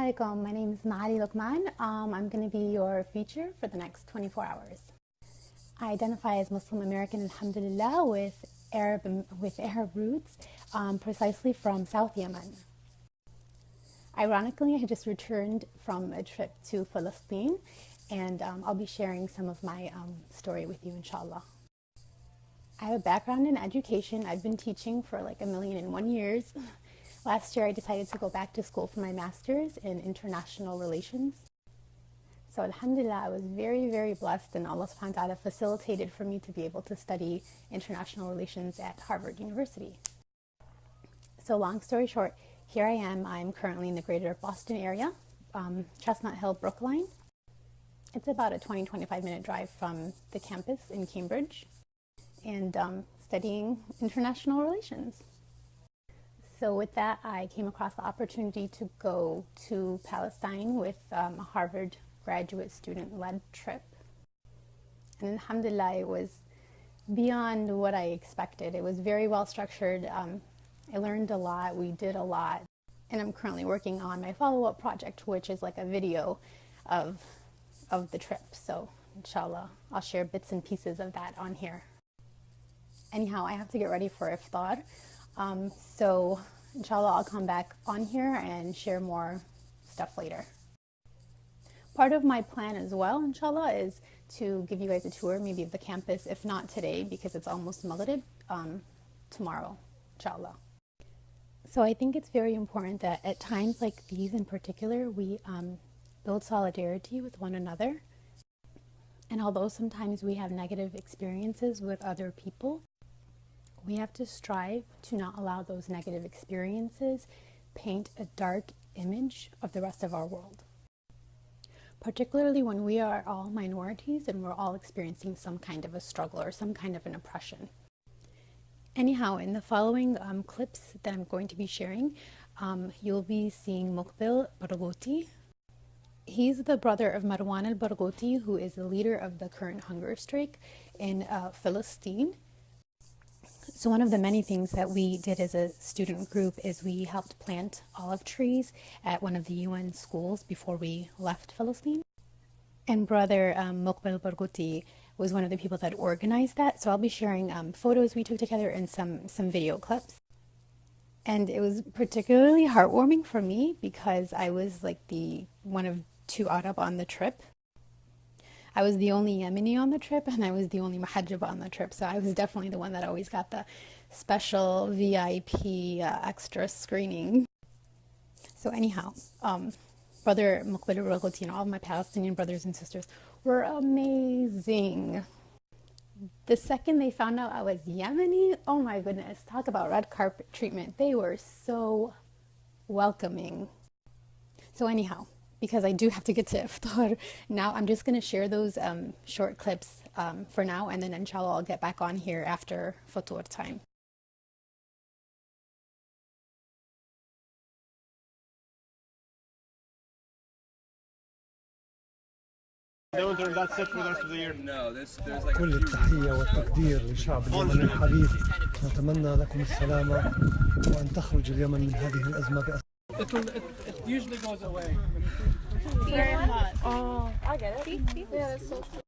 alaikum. My name is Mahali Lokman. I'm going to be your feature for the next 24 hours. I identify as Muslim American, alhamdulillah, with Arab roots, precisely from South Yemen. Ironically, I just returned from a trip to Palestine, and I'll be sharing some of my story with you, inshallah. I have a background in education. I've been teaching for like 1,000,001 years. Last year, I decided to go back to school for my master's in international relations. So alhamdulillah, I was very, very blessed, and Allah subhanahu wa ta'ala facilitated for me to be able to study international relations at Harvard University. So long story short, here I am. I'm currently in the greater Boston area, Chestnut Hill, Brookline. It's about a 20-25 minute drive from the campus in Cambridge, and studying international relations. So with that, I came across the opportunity to go to Palestine with a Harvard graduate student-led trip. And alhamdulillah, it was beyond what I expected. It was very well structured. I learned a lot, we did a lot. And I'm currently working on my follow-up project, which is like a video of the trip. So inshallah, I'll share bits and pieces of that on here. Anyhow, I have to get ready for iftar. So inshallah, I'll come back on here and share more stuff later. Part of my plan as well, inshallah, is to give you guys a tour, maybe of the campus, if not today, because it's almost Maghrib, tomorrow, inshallah. So I think it's very important that at times like these in particular, we build solidarity with one another. And although sometimes we have negative experiences with other people, we have to strive to not allow those negative experiences paint a dark image of the rest of our world. Particularly when we are all minorities and we're all experiencing some kind of a struggle or some kind of an oppression. Anyhow, in the following clips that I'm going to be sharing, you'll be seeing Muqbil Barghouti. He's the brother of Marwan al-Barghouti, who is the leader of the current hunger strike in Palestine. So one of the many things that we did as a student group is we helped plant olive trees at one of the UN schools before we left Palestine. And brother Muqbil Barghouti was one of the people that organized that. So I'll be sharing photos we took together and some video clips. And it was particularly heartwarming for me because I was like the one of two Arab on the trip. I was the only Yemeni on the trip, and I was the only Muhajjab on the trip. So I was definitely the one that always got the special VIP extra screening. So anyhow, brother Muqbil Barghouti and all of my Palestinian brothers and sisters were amazing. The second they found out I was Yemeni, oh my goodness, talk about red carpet treatment. They were so welcoming. So anyhow, because I do have to get to iftar now, I'm just going to share those short clips for now, and then inshallah I'll get back on here after futur time. That's it for the rest of the year. No, there's like كل التحية والتقدير لشعب اليمن الحبيب. نتمنى لكم السلامة وأن تخرج اليمن من هذه الأزمة بأسرع. It usually goes away. Very hot. Oh, I get it. Yeah, that's so cool.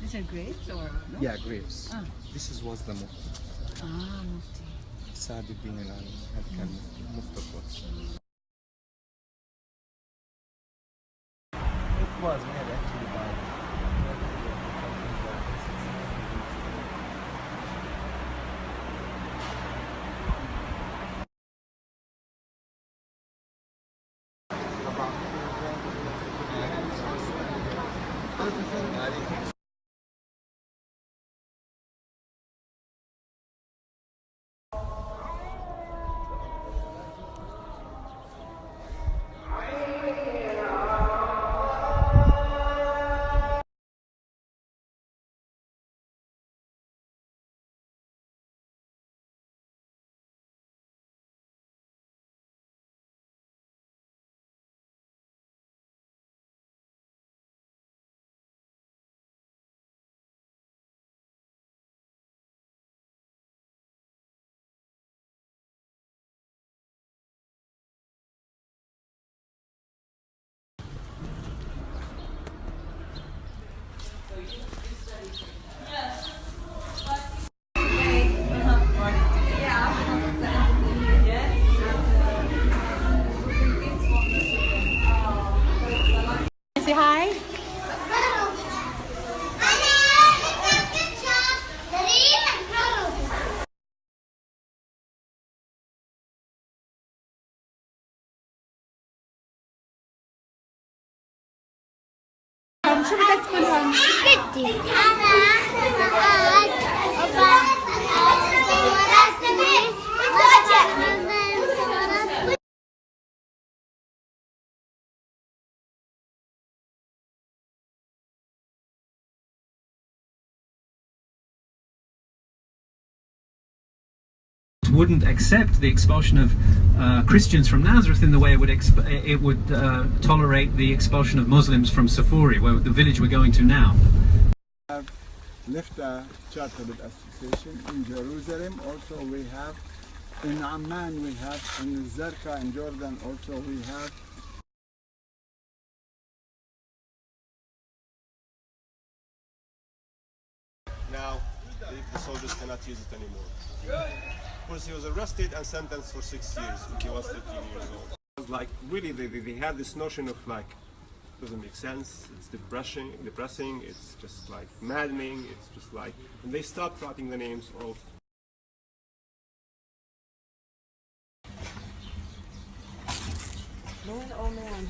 these are grapes or no? Yeah, grapes. Ah. This was the mufti. Mufti. Saad الدين العالمي هذا كان مفتی القدس. It was, we had actually died. Say hi. شو بدك تقولهم؟ بدي wouldn't accept the expulsion of Christians from Nazareth in the way it would tolerate the expulsion of Muslims from Safuri, where the village we're going to now. Have left a chartered association in Jerusalem. Also, we have in Amman. We have in Zarqa in Jordan. Also, we have. Now, the soldiers cannot use it anymore. Of course, he was arrested and sentenced for 6 years when he was 13 years old. It was like, really, they had this notion of like, doesn't make sense, it's depressing, it's just like maddening, it's just like, and they stopped writing the names of Man, oh man.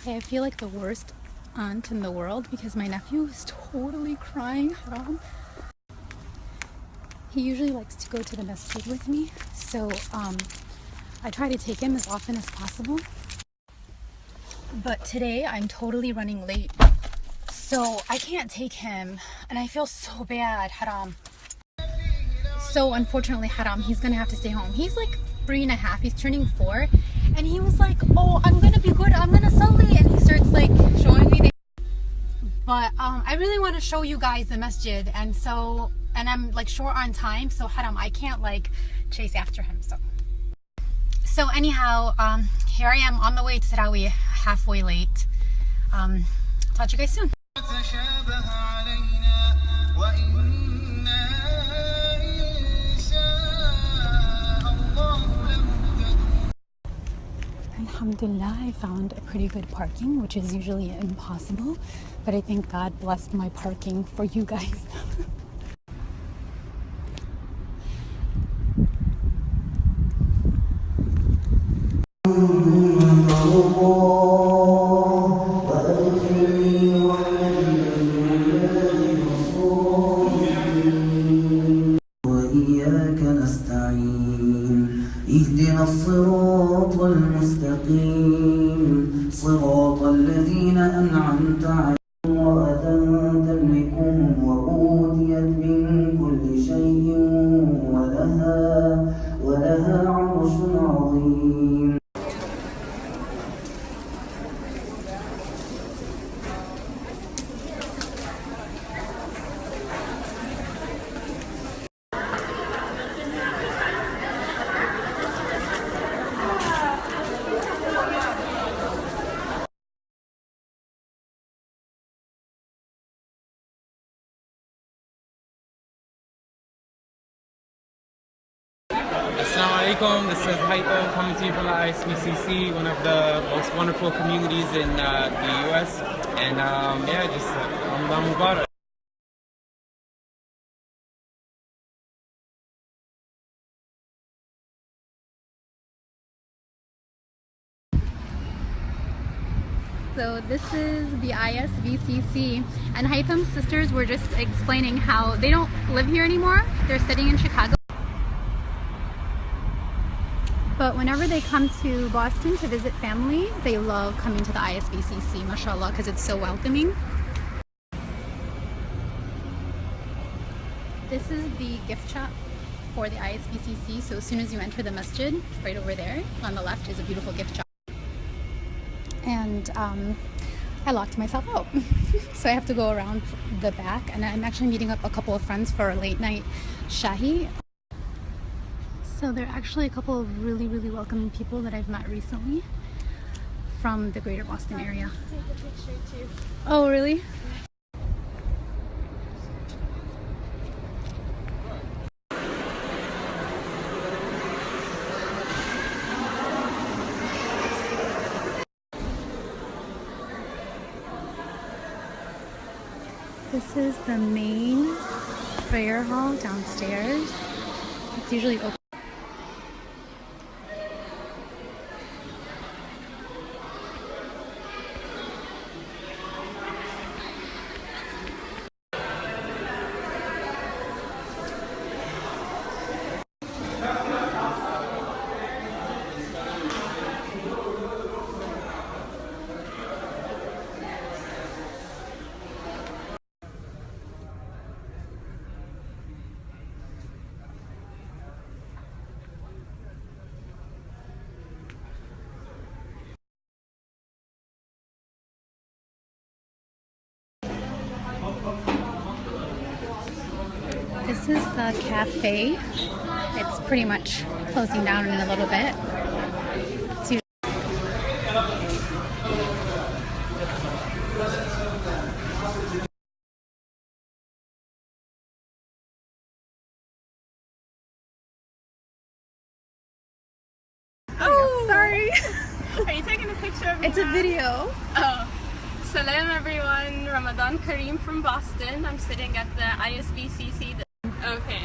I feel like the worst aunt in the world because my nephew is totally crying. Haram. He usually likes to go to the masjid with me, so I try to take him as often as possible. But today I'm totally running late, so I can't take him, and I feel so bad. Haram. So unfortunately, Haram, he's gonna have to stay home. He's like 3.5, he's turning 4, and he was like, oh, I'm gonna be good, I'm gonna salli, and he starts like showing me the. But I really want to show you guys the masjid, and I'm like short on time, so Haram, I can't like chase after him. So anyhow, here I am on the way to Tarawih, halfway late. Talk to you guys soon. Alhamdulillah, I found a pretty good parking, which is usually impossible, but I think God blessed my parking for you guys. وإياك نستعين اهدنا الصراط المستقيم صراط الذين أنعمت عليهم وأتى تملكهم وأوتيت من كل شيء ولها عرش عظيم. alaikum. This is Haitham coming to you from the ISBCC, one of the most wonderful communities in the U.S. And yeah, just Ramadan Mubarak. So this is the ISVCC, and Haitham's sisters were just explaining how they don't live here anymore. They're studying in Chicago. But whenever they come to Boston to visit family, they love coming to the ISVCC, mashallah, because it's so welcoming. This is the gift shop for the ISVCC. So as soon as you enter the masjid, right over there on the left is a beautiful gift shop. And I locked myself out. So I have to go around the back, and I'm actually meeting up a couple of friends for a late night shahi. So there are actually a couple of really, really welcoming people that I've met recently from the greater Boston area. Take a picture too. Oh, really? This is the main prayer hall downstairs. It's usually open. This is the cafe. It's pretty much closing down in a little bit. Oh, sorry. Are you taking a picture of me? It's a now? video. Oh. Salam everyone, Ramadan Kareem from Boston. I'm sitting at the ISBCC. Okay.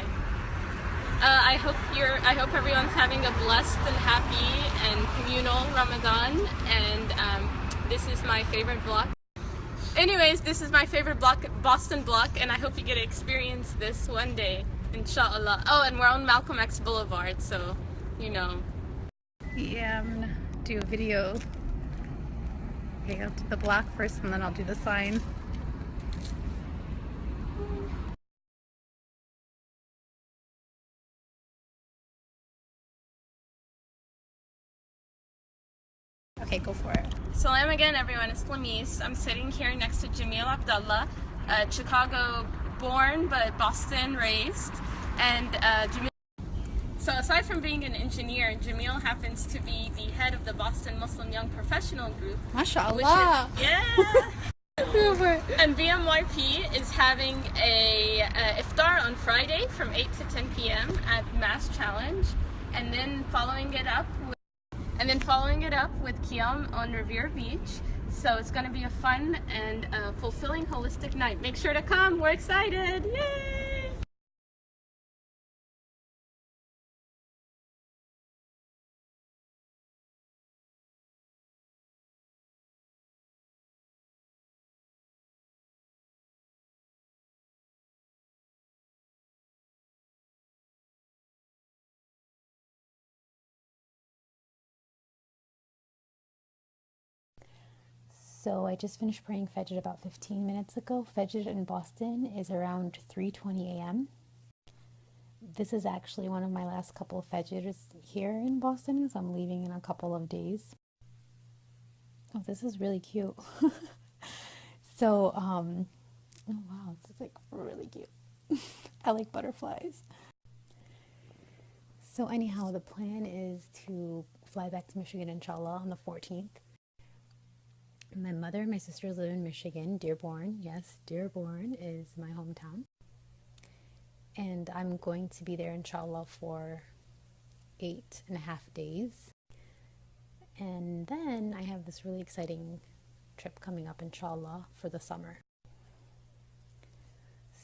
I hope everyone's having a blessed and happy and communal Ramadan, and this is my favorite block. Anyways, this is my favorite block, Boston block, and I hope you get to experience this one day, inshallah. Oh, and we're on Malcolm X Boulevard, so you know. Yeah, I'm gonna do a video. Okay, I'll do the block first and then I'll do the sign. Okay, go for it. Salam again everyone, it's Lamise. I'm sitting here next to Jamil Abdullah, Chicago born but Boston raised. And Jamil. So aside from being an engineer, Jamil happens to be the head of the Boston Muslim Young Professional Group. MashaAllah! Yeah! And BMYP is having a iftar on Friday from 8 to 10 p.m. at Mass Challenge, and then following it up with Qiyam on Revere Beach. So it's going to be a fun and fulfilling holistic night. Make sure to come. We're excited. Yay! So I just finished praying Fajr about 15 minutes ago. Fajr in Boston is around 3:20 a.m. This is actually one of my last couple of Fajrs here in Boston, so I'm leaving in a couple of days. Oh, this is really cute. So, oh wow, this is like really cute. I like butterflies. So anyhow, the plan is to fly back to Michigan, inshallah, on the 14th. My mother and my sisters live in Michigan, Dearborn. Yes, Dearborn is my hometown. And I'm going to be there, inshallah, for 8.5 days. And then I have this really exciting trip coming up, inshallah, for the summer.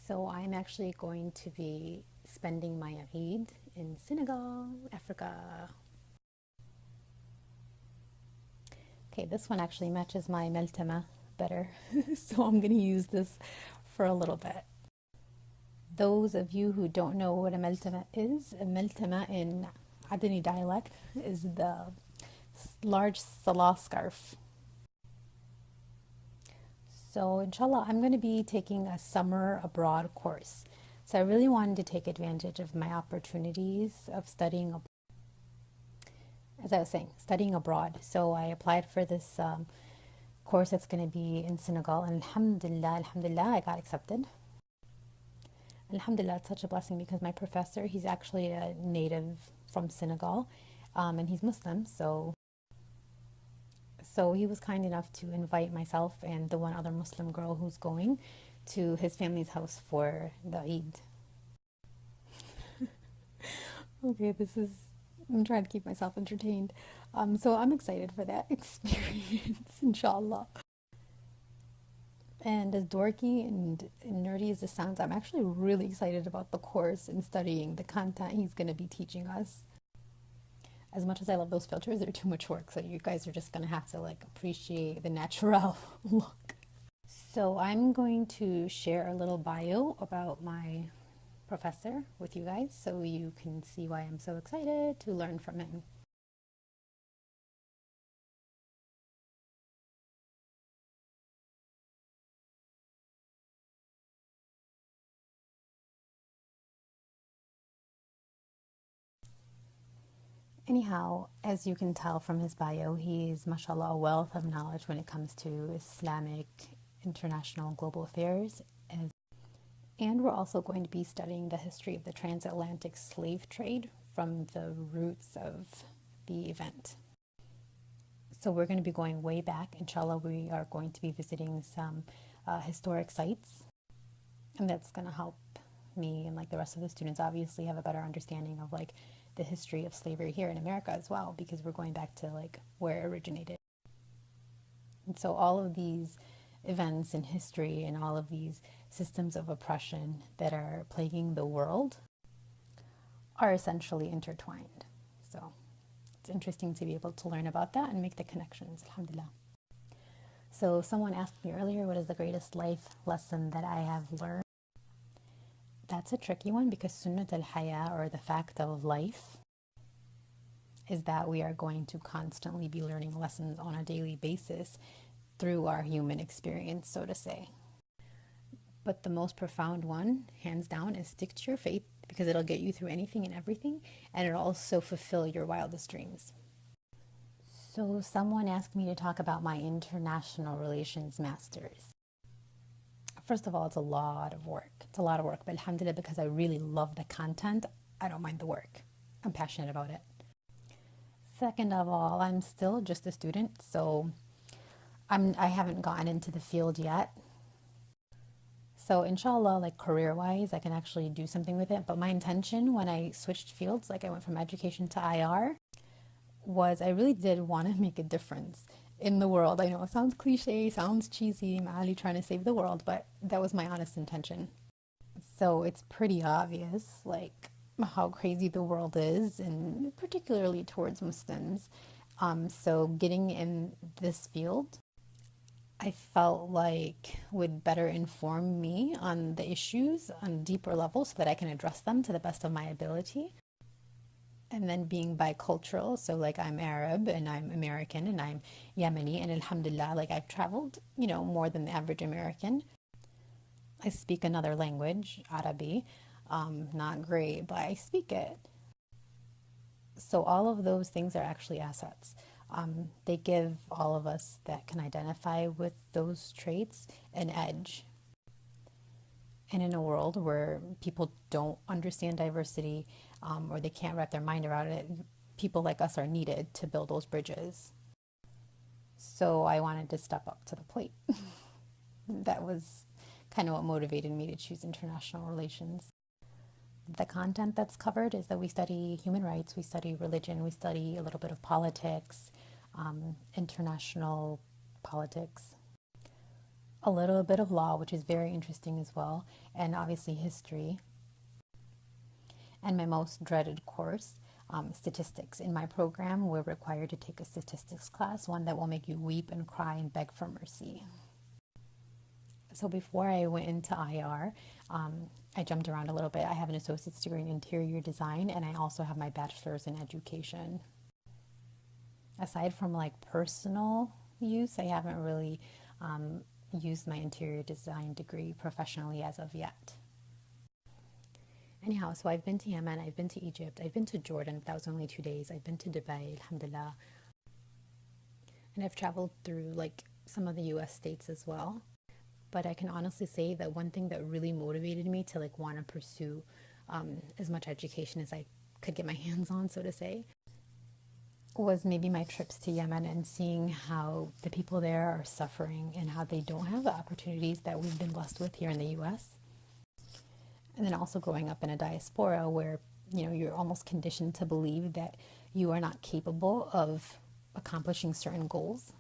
So I'm actually going to be spending my Eid in Senegal, Africa. Okay, this one actually matches my meltema better, so I'm going to use this for a little bit. Those of you who don't know what a meltema in Adani dialect is the large salah scarf. So inshallah, I'm going to be taking a summer abroad course. So I really wanted to take advantage of my opportunities of studying, as I was saying, studying abroad. So I applied for this course that's going to be in Senegal, and alhamdulillah, I got accepted. Alhamdulillah, it's such a blessing because my professor, he's actually a native from Senegal, and he's Muslim, so he was kind enough to invite myself and the one other Muslim girl who's going to his family's house for the Eid. Okay, I'm trying to keep myself entertained. So I'm excited for that experience, inshallah. And as dorky and nerdy as this sounds, I'm actually really excited about the course and studying the content he's going to be teaching us. As much as I love those filters, they're too much work, so you guys are just going to have to appreciate the natural look. So I'm going to share a little bio about my professor with you guys so you can see why I'm so excited to learn from him. Anyhow, as you can tell from his bio, he's, mashallah, a wealth of knowledge when it comes to Islamic, international, global affairs. And we're also going to be studying the history of the transatlantic slave trade from the roots of the event. So we're going to be going way back. Inshallah, we are going to be visiting some historic sites. And that's going to help me and the rest of the students obviously have a better understanding of the history of slavery here in America as well, because we're going back to where it originated. And so all of these events in history and all of these systems of oppression that are plaguing the world are essentially intertwined. So it's interesting to be able to learn about that and make the connections, alhamdulillah. So someone asked me earlier, what is the greatest life lesson that I have learned? That's a tricky one because sunnat al-haya, or the fact of life, is that we are going to constantly be learning lessons on a daily basis through our human experience, so to say. But the most profound one, hands down, is stick to your faith, because it'll get you through anything and everything, and it'll also fulfill your wildest dreams. So someone asked me to talk about my international relations master's. First of all, it's a lot of work. It's a lot of work, but alhamdulillah, because I really love the content, I don't mind the work. I'm passionate about it. Second of all, I'm still just a student, so I haven't gotten into the field yet. So inshallah, career-wise, I can actually do something with it. But my intention when I switched fields, I went from education to IR, was I really did want to make a difference in the world. I know it sounds cliche, sounds cheesy, I'm Ali trying to save the world, but that was my honest intention. So it's pretty obvious, how crazy the world is, and particularly towards Muslims. So getting in this field, I felt would better inform me on the issues on a deeper level so that I can address them to the best of my ability. And then being bicultural, so I'm Arab and I'm American and I'm Yemeni, and alhamdulillah, I've traveled, more than the average American. I speak another language, Arabi, not great, but I speak it. So all of those things are actually assets. They give all of us that can identify with those traits an edge. And in a world where people don't understand diversity, or they can't wrap their mind around it, people like us are needed to build those bridges. So I wanted to step up to the plate. That was kind of what motivated me to choose international relations. The content that's covered is that we study human rights, we study religion, we study a little bit of politics, international politics, a little bit of law, which is very interesting as well, and obviously history. And my most dreaded course, statistics. In my program, we're required to take a statistics class, one that will make you weep and cry and beg for mercy. So before I went into IR, I jumped around a little bit. I have an associate's degree in interior design, and I also have my bachelor's in education. Aside from like personal use, I haven't really used my interior design degree professionally as of yet. Anyhow, so I've been to Yemen, I've been to Egypt, I've been to Jordan, that was only 2 days, I've been to Dubai, alhamdulillah, and I've traveled through like some of the US states as well. But I can honestly say that one thing that really motivated me to like want to pursue as much education as I could get my hands on, so to say, was maybe my trips to Yemen and seeing how the people there are suffering and how they don't have the opportunities that we've been blessed with here in the US. And then also growing up in a diaspora where, you know, you're almost conditioned to believe that you are not capable of accomplishing certain goals.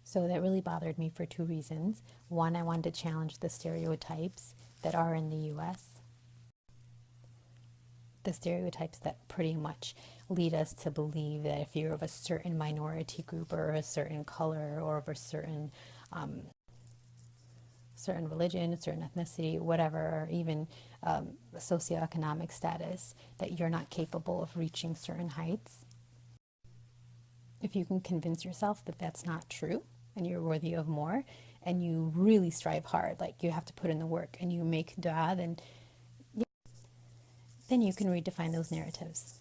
So that really bothered me for 2 reasons. One, I wanted to challenge the stereotypes that are in the US. The stereotypes that pretty much lead us to believe that if you're of a certain minority group or a certain color or of a certain religion, a certain ethnicity, whatever, or even socioeconomic status, that you're not capable of reaching certain heights. If you can convince yourself that that's not true and you're worthy of more and you really strive hard, like you have to put in the work and you make dua, then you can redefine those narratives.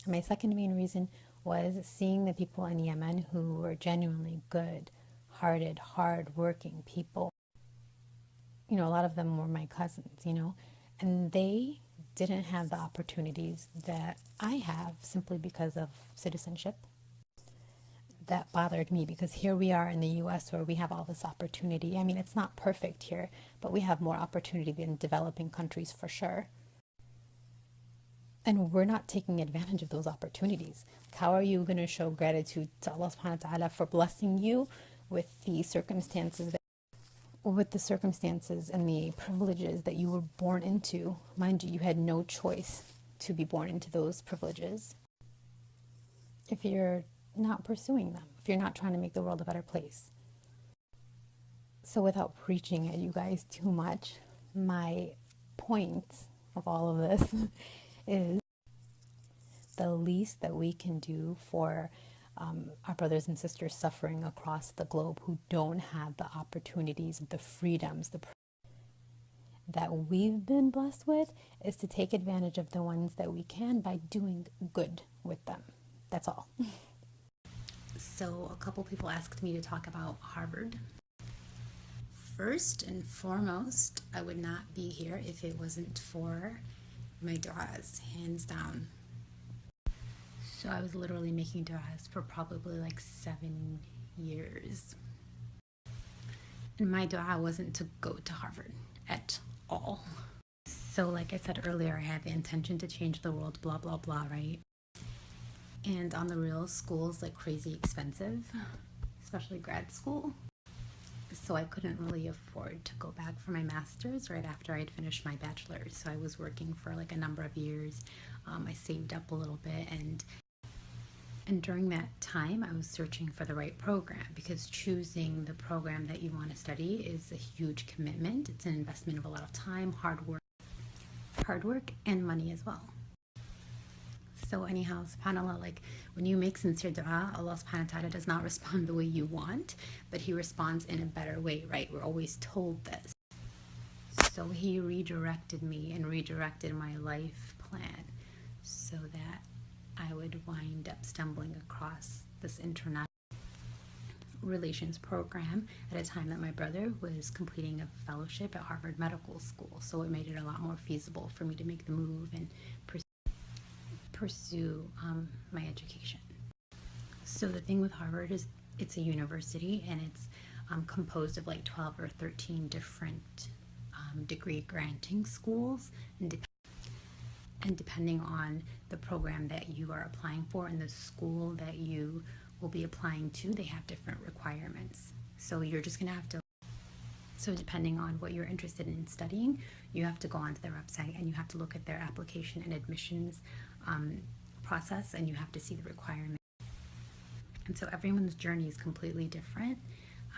My second main reason was seeing the people in Yemen who were genuinely good-hearted, hard-working people. You know, a lot of them were my cousins, you know, and they didn't have the opportunities that I have simply because of citizenship. That bothered me because here we are in the US where we have all this opportunity. I mean, it's not perfect here, but we have more opportunity than developing countries for sure. And we're not taking advantage of those opportunities. How are you going to show gratitude to Allah subhanahu wa ta'ala for blessing you with the circumstances and the privileges that you were born into? Mind you, you had no choice to be born into those privileges. If you're not pursuing them, if you're not trying to make the world a better place. So without preaching at you guys too much, my point of all of this is the least that we can do for our brothers and sisters suffering across the globe who don't have the opportunities, the freedoms, that we've been blessed with, is to take advantage of the ones that we can by doing good with them. That's all. So a couple people asked me to talk about Harvard. First and foremost, I would not be here if it wasn't for my du'as, hands down. So I was literally making du'as for probably like 7 years. And my du'a wasn't to go to Harvard at all. So like I said earlier, I had the intention to change the world, blah, blah, blah, right? And on the real, school's like crazy expensive, especially grad school. So I couldn't really afford to go back for my master's right after I'd finished my bachelor's. So I was working for like a number of years. I saved up a little bit, and during that time I was searching for the right program, because choosing the program that you want to study is a huge commitment. It's an investment of a lot of time, hard work and money as well. So anyhow, subhanAllah, like when you make sincere dua, Allah subhanahu wa ta'ala does not respond the way you want, but He responds in a better way, right? We're always told this. So He redirected me and redirected my life plan so that I would wind up stumbling across this international relations program at a time that my brother was completing a fellowship at Harvard Medical School. So it made it a lot more feasible for me to make the move and pursue my education. So the thing with Harvard is it's a university, and it's composed of like 12 or 13 different degree granting schools, and depending on the program that you are applying for and the school that you will be applying to, they have different requirements. So you're just going to have to, so depending on what you're interested in studying, you have to go onto their website and you have to look at their application and admissions process, and you have to see the requirements. And so everyone's journey is completely different.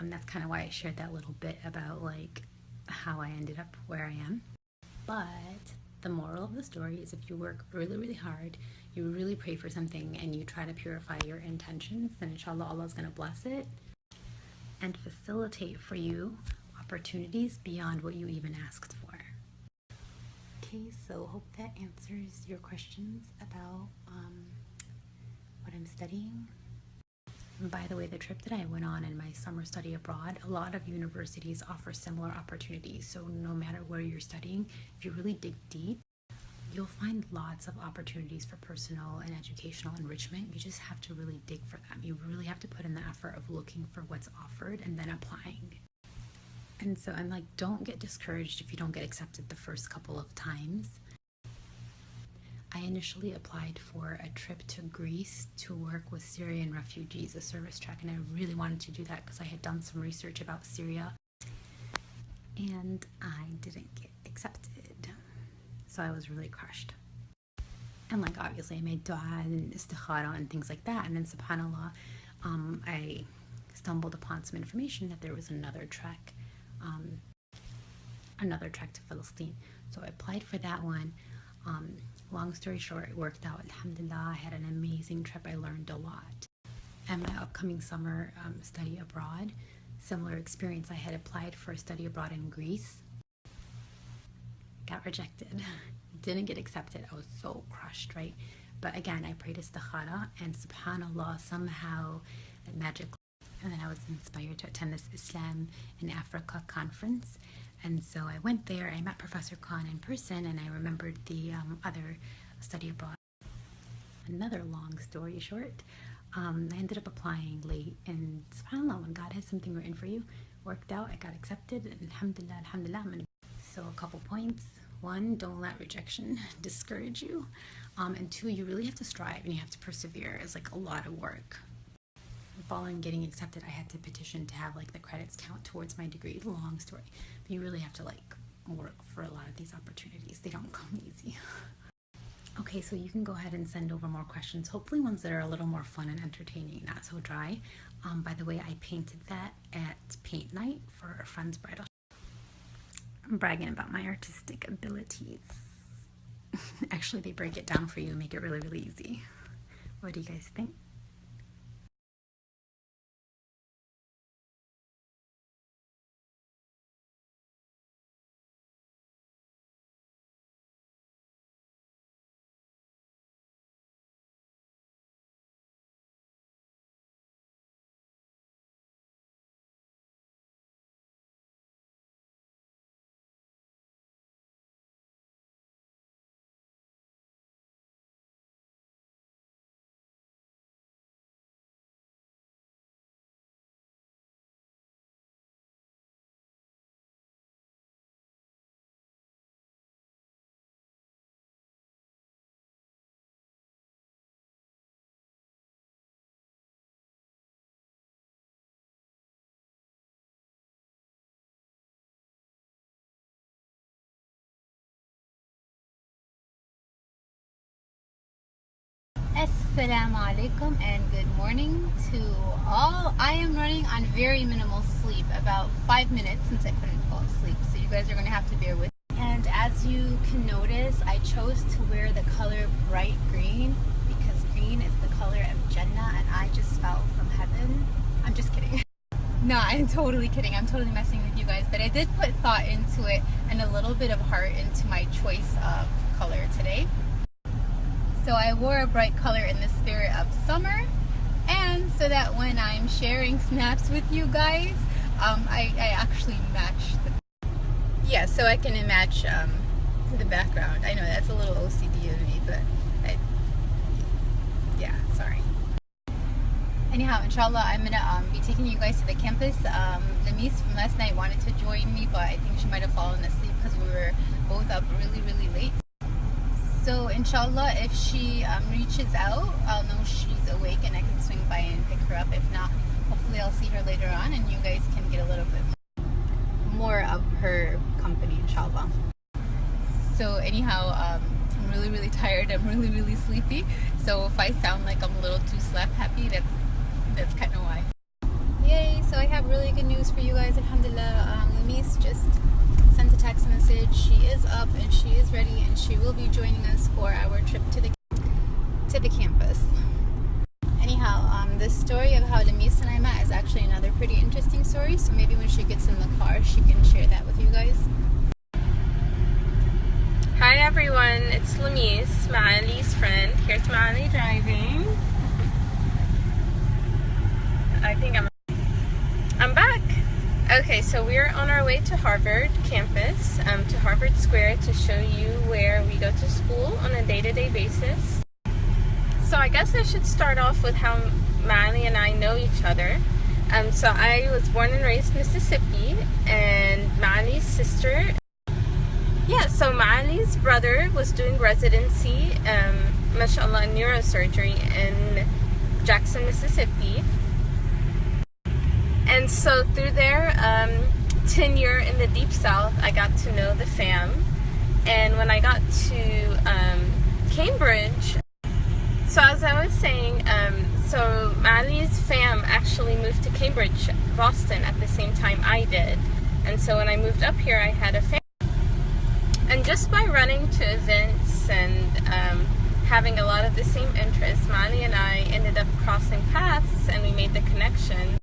That's kind of why I shared that little bit about like how I ended up where I am. But the moral of the story is, if you work really, really hard, you really pray for something, and you try to purify your intentions, then inshallah Allah is going to bless it and facilitate for you opportunities beyond what you even asked for. Okay, so hope that answers your questions about what I'm studying. And by the way, the trip that I went on in my summer study abroad, a lot of universities offer similar opportunities. So no matter where you're studying, if you really dig deep, you'll find lots of opportunities for personal and educational enrichment. You just have to really dig for them. You really have to put in the effort of looking for what's offered and then applying. And so I'm like, don't get discouraged if you don't get accepted the first couple of times. I initially applied for a trip to Greece to work with Syrian refugees, a service track, and I really wanted to do that because I had done some research about Syria, and I didn't get accepted. So I was really crushed. And like, obviously I made dua and istikhara and things like that, and then subhanallah, I stumbled upon some information that there was another trek to Palestine. So I applied for that one. Long story short, it worked out. Alhamdulillah, I had an amazing trip. I learned a lot. And my upcoming summer study abroad, similar experience. I had applied for a study abroad in Greece. Got rejected. Didn't get accepted. I was so crushed, right? But again, I prayed istikhara, and subhanallah, somehow, magically. And then I was inspired to attend this Islam in Africa conference. And so I went there, I met Professor Khan in person, and I remembered the other study abroad. Another long story short, I ended up applying late, and subhanAllah, when God has something written for you, worked out, I got accepted, and alhamdulillah, alhamdulillah. So a couple points. One, don't let rejection discourage you. And two, you really have to strive and you have to persevere. It's like a lot of work. Following getting accepted, I had to petition to have like the credits count towards my degree. Long story, but you really have to like work for a lot of these opportunities. They don't come easy. Okay, so you can go ahead and send over more questions, hopefully ones that are a little more fun and entertaining, not so dry. By the way, I painted that at paint night for a friend's bridal. I'm bragging about my artistic abilities. Actually, they break it down for you and make it really, really easy. What do you guys think? Assalamu alaikum and good morning to all. I am running on very minimal sleep, about 5 minutes since I couldn't fall asleep, so you guys are going to have to bear with me. And as you can notice, I chose to wear the color bright green because green is the color of Jannah and I just fell from heaven. I'm just kidding. No, I'm totally kidding. I'm totally messing with you guys, but I did put thought into it and a little bit of heart into my choice of color today. So I wore a bright color in the spirit of summer, and so that when I'm sharing snaps with you guys, I actually match the... Yeah, so I can match the background. I know that's a little OCD of me, but yeah, sorry. Anyhow, inshallah, I'm gonna be taking you guys to the campus. Lamis from last night wanted to join me, but I think she might have fallen asleep because we were both up really late. So inshallah, if she reaches out, I'll know she's awake and I can swing by and pick her up. If not, hopefully I'll see her later on and you guys can get a little bit more of her company, inshallah. So anyhow, I'm really tired. I'm really sleepy. So if I sound like I'm a little too slap happy, that's kind of why. Yay! So I have really good news for you guys. Alhamdulillah, Lamis just sent a text message. She is up and she is ready and she will be joining us for our trip to the campus. Anyhow, the story of how Lamis and I met is actually another pretty interesting story. So maybe when she gets in the car, she can share that with you guys. Hi everyone, it's Lamis, Ma'ali's friend. Here's Ma'ali driving. I think I'm back. Okay, so we're on our way to Harvard campus, to Harvard Square, to show you where we go to school on a day-to-day basis. So I guess I should start off with how Ma'ali and I know each other. So I was born and raised in Mississippi, and Ma'ali's sister. Yeah, so Ma'ali's brother was doing residency, mashallah, neurosurgery in Jackson, Mississippi. And so through their tenure in the Deep South, I got to know the fam. And when I got to Cambridge, so as I was saying, so Ma'ali's fam actually moved to Cambridge, Boston at the same time I did. And so when I moved up here, I had a fam. And just by running to events and having a lot of the same interests, Ma'ali and I ended up crossing paths and we made the connection.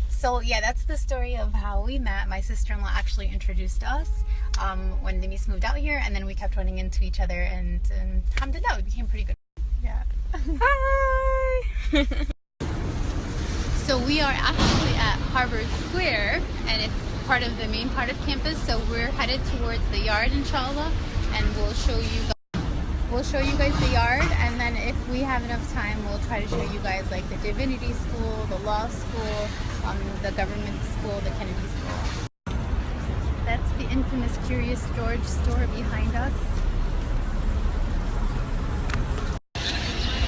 So yeah, that's the story of how we met. My sister-in-law actually introduced us when Lamis moved out here, and then we kept running into each other, and alhamdulillah, we became pretty good. Yeah. Hi! So we are actually at Harvard Square, and it's part of the main part of campus, so we're headed towards the yard, inshallah, and we'll show you guys the yard, and then if we have enough time, we'll try to show you guys like the divinity school, the law school, the government school, the Kennedy School. That's the infamous Curious George store behind us.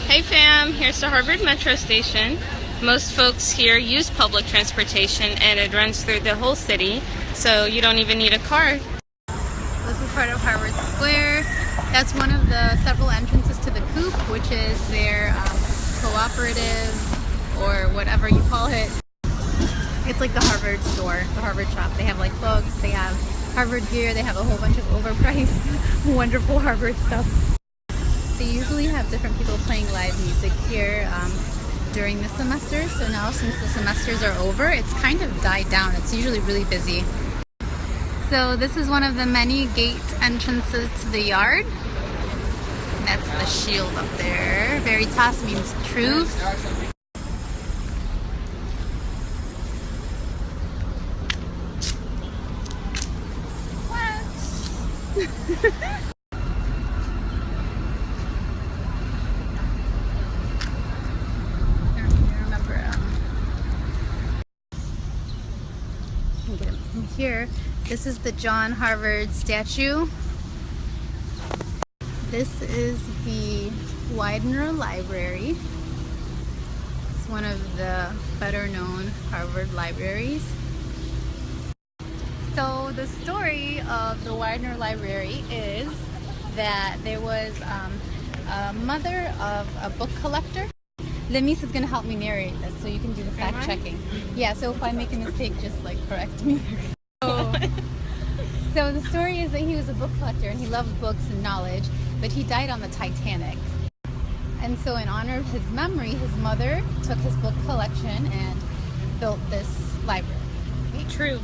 Hey fam, here's the Harvard Metro Station. Most folks here use public transportation and it runs through the whole city, so you don't even need a car. This is part of Harvard Square. That's one of the several entrances to the Coop, which is their cooperative or whatever you call it. It's like the Harvard store, the Harvard shop. They have like books, they have Harvard gear, they have a whole bunch of overpriced, wonderful Harvard stuff. They usually have different people playing live music here during the semester. So now since the semesters are over, it's kind of died down. It's usually really busy. So this is one of the many gate entrances to the yard. That's the shield up there. Veritas means truth. Here, this is the John Harvard statue. This is the Widener Library. It's one of the better known Harvard libraries. So the story of the Widener Library is that there was a mother of a book collector. Lamis is going to help me narrate this so you can do the fact checking. Yeah, so if I make a mistake, just like correct me. So the story is that he was a book collector and he loved books and knowledge, but he died on the Titanic. And so in honor of his memory, his mother took his book collection and built this library. True.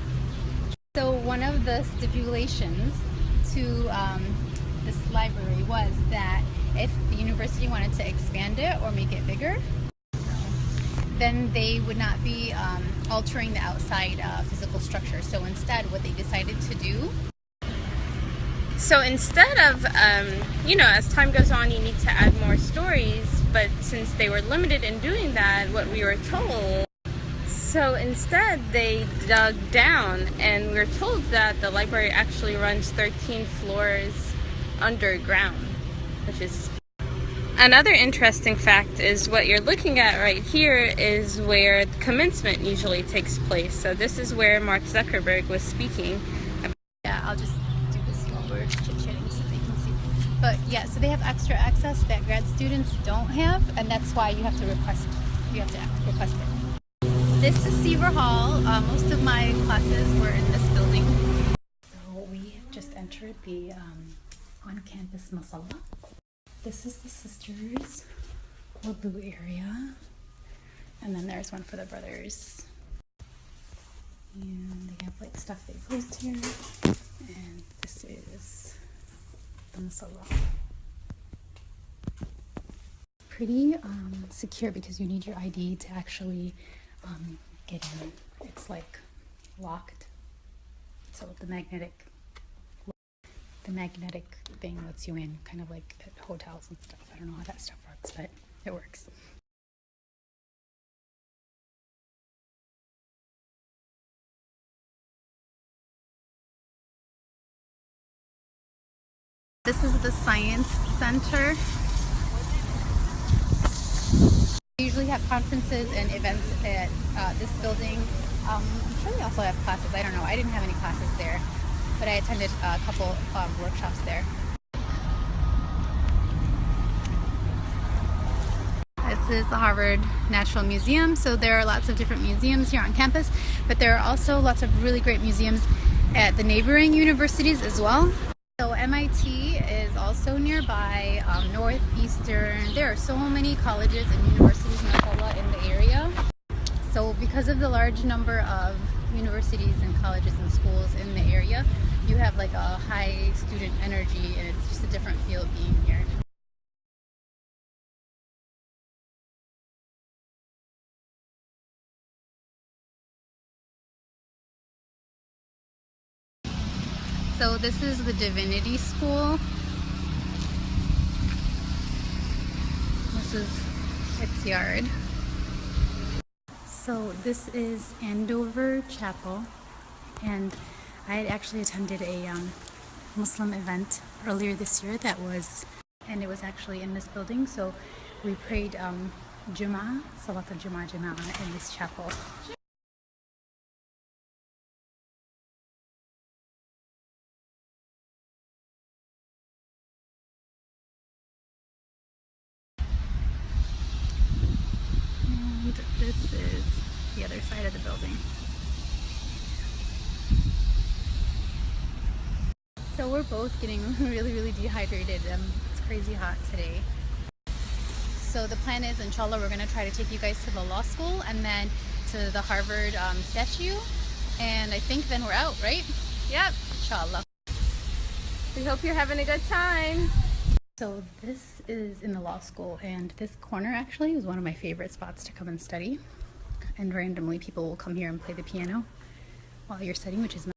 So one of the stipulations to this library was that if the university wanted to expand it or make it bigger, then they would not be altering the outside physical structure. So instead, what they decided to do. So instead of, you know, as time goes on, you need to add more stories. but since they were limited in doing that, what we were told, so instead they dug down, and we were told that the library actually runs 13 floors underground, which is... Another interesting fact is what you're looking at right here is where commencement usually takes place. So this is where Mark Zuckerberg was speaking. Yeah, I'll just do this while we're chit-chatting so they can see. But yeah, so they have extra access that grad students don't have, and that's why you have to request. You have to request it. This is Seaver Hall. Most of my classes were in this building. So we have just entered the on-campus masala. This is the sisters' wudu area, and then there's one for the brothers. And they have like stuff they post here, and this is the masala. Pretty secure because you need your ID to actually get in. It's like locked, so the magnetic thing lets you in, kind of like at hotels and stuff. I don't know how that stuff works, but it works. This is the Science Center. We usually have conferences and events at this building. I'm sure they also have classes. I don't know. I didn't have any classes there, but I attended a couple workshops there. This is the Harvard Natural Museum. So there are lots of different museums here on campus, but there are also lots of really great museums at the neighboring universities as well. So MIT is also nearby, Northeastern. There are so many colleges and universities in the area. So because of the large number of universities and colleges and schools in the area, you have like a high student energy, and it's just a different feel of being here. So this is the Divinity School. This is its yard. So this is Andover Chapel, and I had actually attended a Muslim event earlier this year and it was actually in this building. So we prayed Jum'ah, Salat al-Jum'ah Jama'ah in this chapel. This is the other side of the building. So we're both getting really dehydrated. It's crazy hot today. So the plan is, inshallah, we're going to try to take you guys to the law school and then to the Harvard statue. And I think then we're out, right? Yep. Inshallah. We hope you're having a good time. So this is in the law school, and this corner actually is one of my favorite spots to come and study. And randomly people will come here and play the piano while you're studying, which is nice.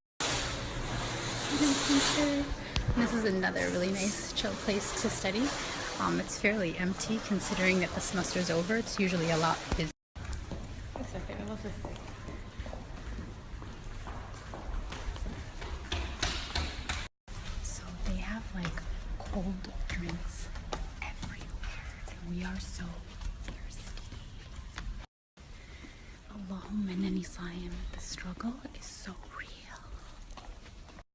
This is another really nice chill place to study. It's fairly empty considering that the semester's over. It's usually a lot busy. So they have like cold drinks everywhere, and we are so thirsty. Allahumma innani saim. The struggle is so real.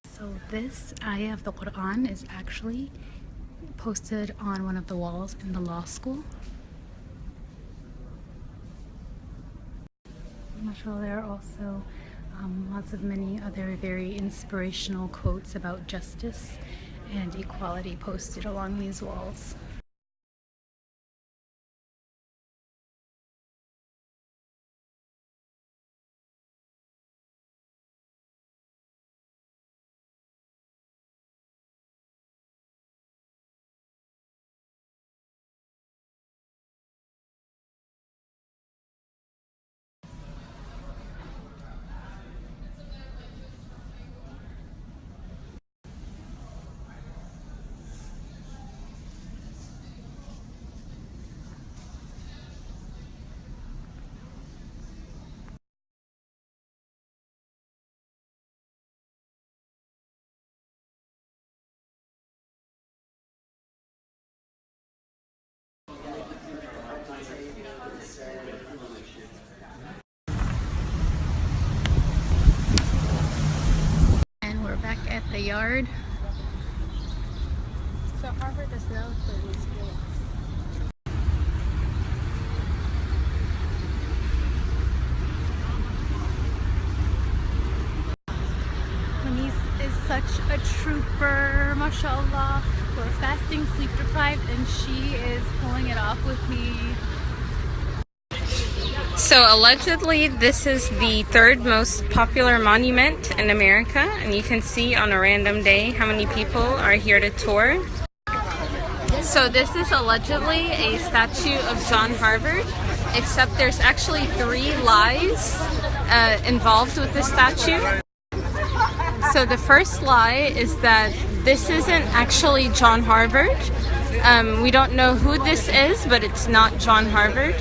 So this ayah of the Quran is actually posted on one of the walls in the law school. MashaAllah, there are also lots of many other very inspirational quotes about justice and equality posted along these walls. And we're back at the yard. So Harvard is known for these schools. Manice is such a trooper, mashallah. We're fasting, sleep deprived, and she is pulling it off with me. So allegedly this is the third most popular monument in America, and you can see on a random day how many people are here to tour. So this is allegedly a statue of John Harvard, except there's actually 3 lies involved with this statue. So the first lie is that this isn't actually John Harvard. We don't know who this is, but it's not John Harvard.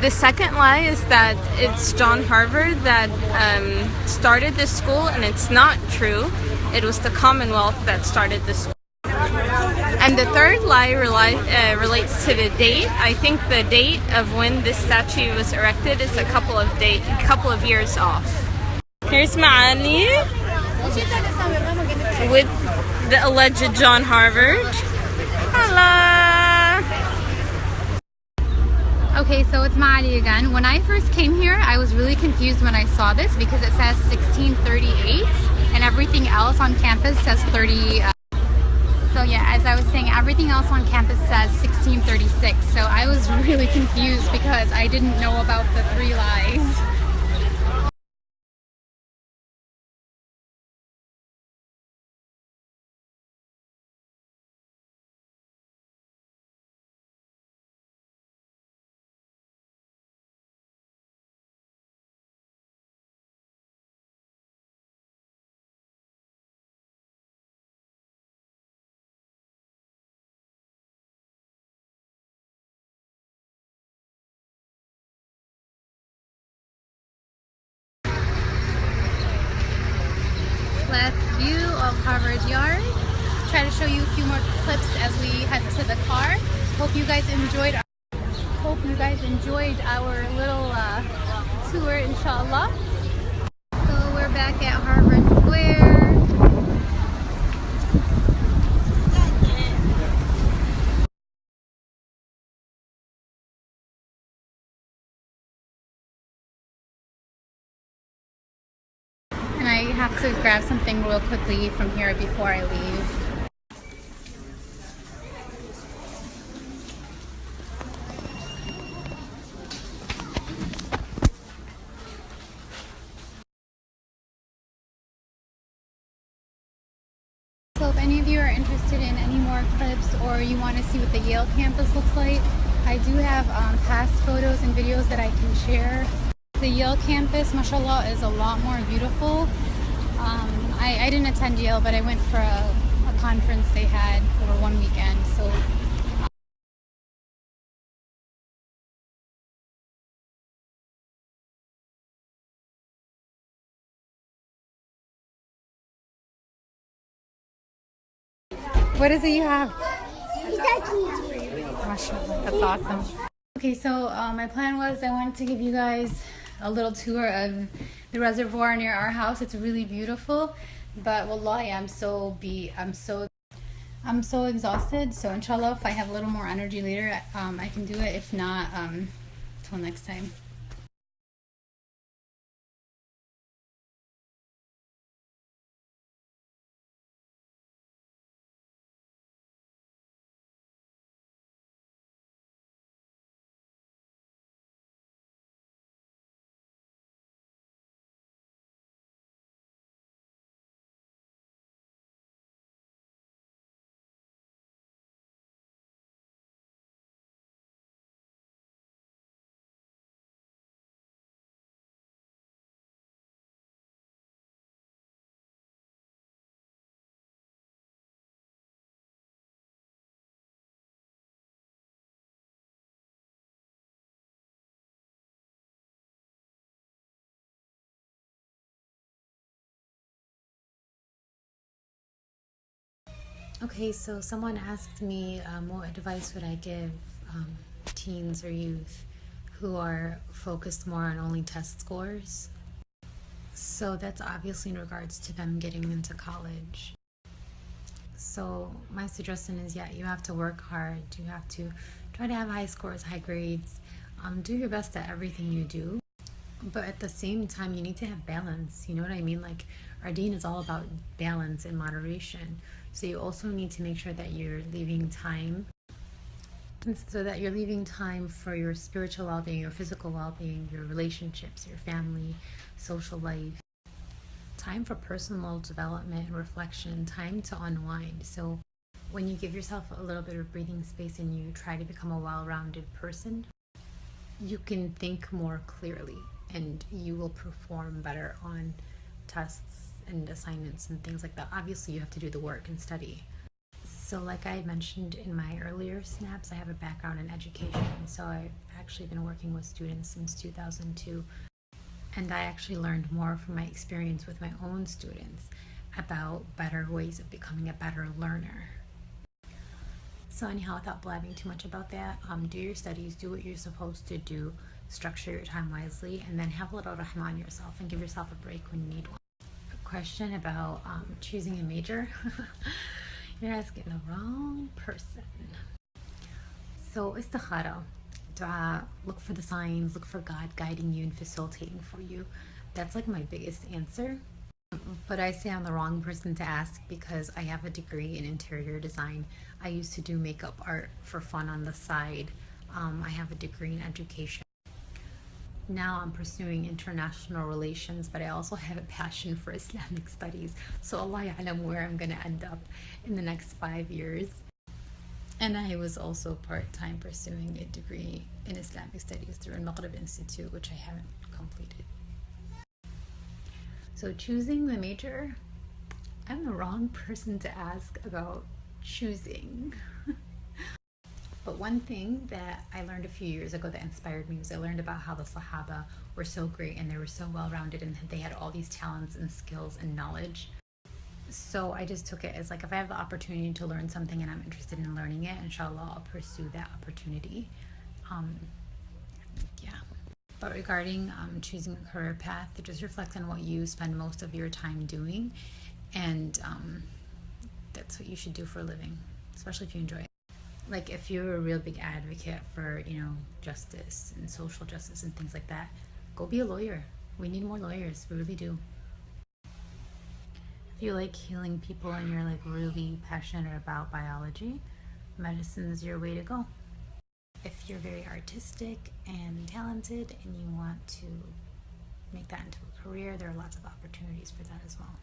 The second lie is that it's John Harvard that started this school, and it's not true. It was the Commonwealth that started this school. And the third lie relates to the date. I think the date of when this statue was erected is a couple of years off. Here's Maali with the alleged John Harvard. Hello! Okay, so it's Maali again. When I first came here, I was really confused when I saw this because it says 1638 and everything else on campus says 30. So yeah, as I was saying, everything else on campus says 1636. So I was really confused because I didn't know about the 3 lies. Last view of Harvard Yard. Try to show you a few more clips as we head to the car. Hope you guys enjoyed our little tour, inshallah. So we're back at Harvard Square. And I have to grab something real quickly from here before I leave. So if any of you are interested in any more clips or you want to see what the Yale campus looks like, I do have past photos and videos that I can share. The Yale campus, mashallah, is a lot more beautiful. I didn't attend Yale, but I went for a conference they had over one weekend. So. What is it you have? Mashallah, that's awesome. Okay, so my plan was I wanted to give you guys a little tour of the reservoir near our house. It's really beautiful, but wallahi, I'm so exhausted. So inshallah, if I have a little more energy later, I can do it. If not, till next time. Okay, so someone asked me what advice would I give teens or youth who are focused more on only test scores. So that's obviously in regards to them getting into college. So my suggestion is, yeah, you have to work hard. You have to try to have high scores, high grades. Do your best at everything you do. But at the same time, you need to have balance. You know what I mean? Like, our deen is all about balance and moderation. So you also need to make sure that you're leaving time, and so that you're leaving time for your spiritual well-being, your physical well-being, your relationships, your family, social life, time for personal development and reflection, time to unwind. So when you give yourself a little bit of breathing space and you try to become a well-rounded person, you can think more clearly and you will perform better on tests and assignments and things like that. Obviously, you have to do the work and study. So like I mentioned in my earlier snaps, I have a background in education. So I've actually been working with students since 2002. And I actually learned more from my experience with my own students about better ways of becoming a better learner. So anyhow, without blabbing too much about that, do your studies, do what you're supposed to do, structure your time wisely, and then have a little rahma on yourself and give yourself a break when you need one. A question about choosing a major. You're asking the wrong person. So istikhara, dua, look for the signs, look for God guiding you and facilitating for you. That's like my biggest answer. But I say I'm the wrong person to ask because I have a degree in interior design. I used to do makeup art for fun on the side. I have a degree in education. Now I'm pursuing international relations, but I also have a passion for Islamic studies. So Allah ya'lam where I'm going to end up in the next 5 years. And I was also part-time pursuing a degree in Islamic studies through Al-Maghrib Institute, which I haven't completed. So choosing the major, I'm the wrong person to ask about choosing. But one thing that I learned a few years ago that inspired me was I learned about how the Sahaba were so great and they were so well-rounded and they had all these talents and skills and knowledge. So I just took it as like, if I have the opportunity to learn something and I'm interested in learning it, inshallah, I'll pursue that opportunity. Yeah. But regarding choosing a career path, just reflect on what you spend most of your time doing, and that's what you should do for a living, especially if you enjoy it. Like if you're a real big advocate for, you know, justice and social justice and things like that, go be a lawyer. We need more lawyers, we really do. If you like healing people and you're like really passionate about biology, medicine is your way to go. If you're very artistic and talented and you want to make that into a career, there are lots of opportunities for that as well.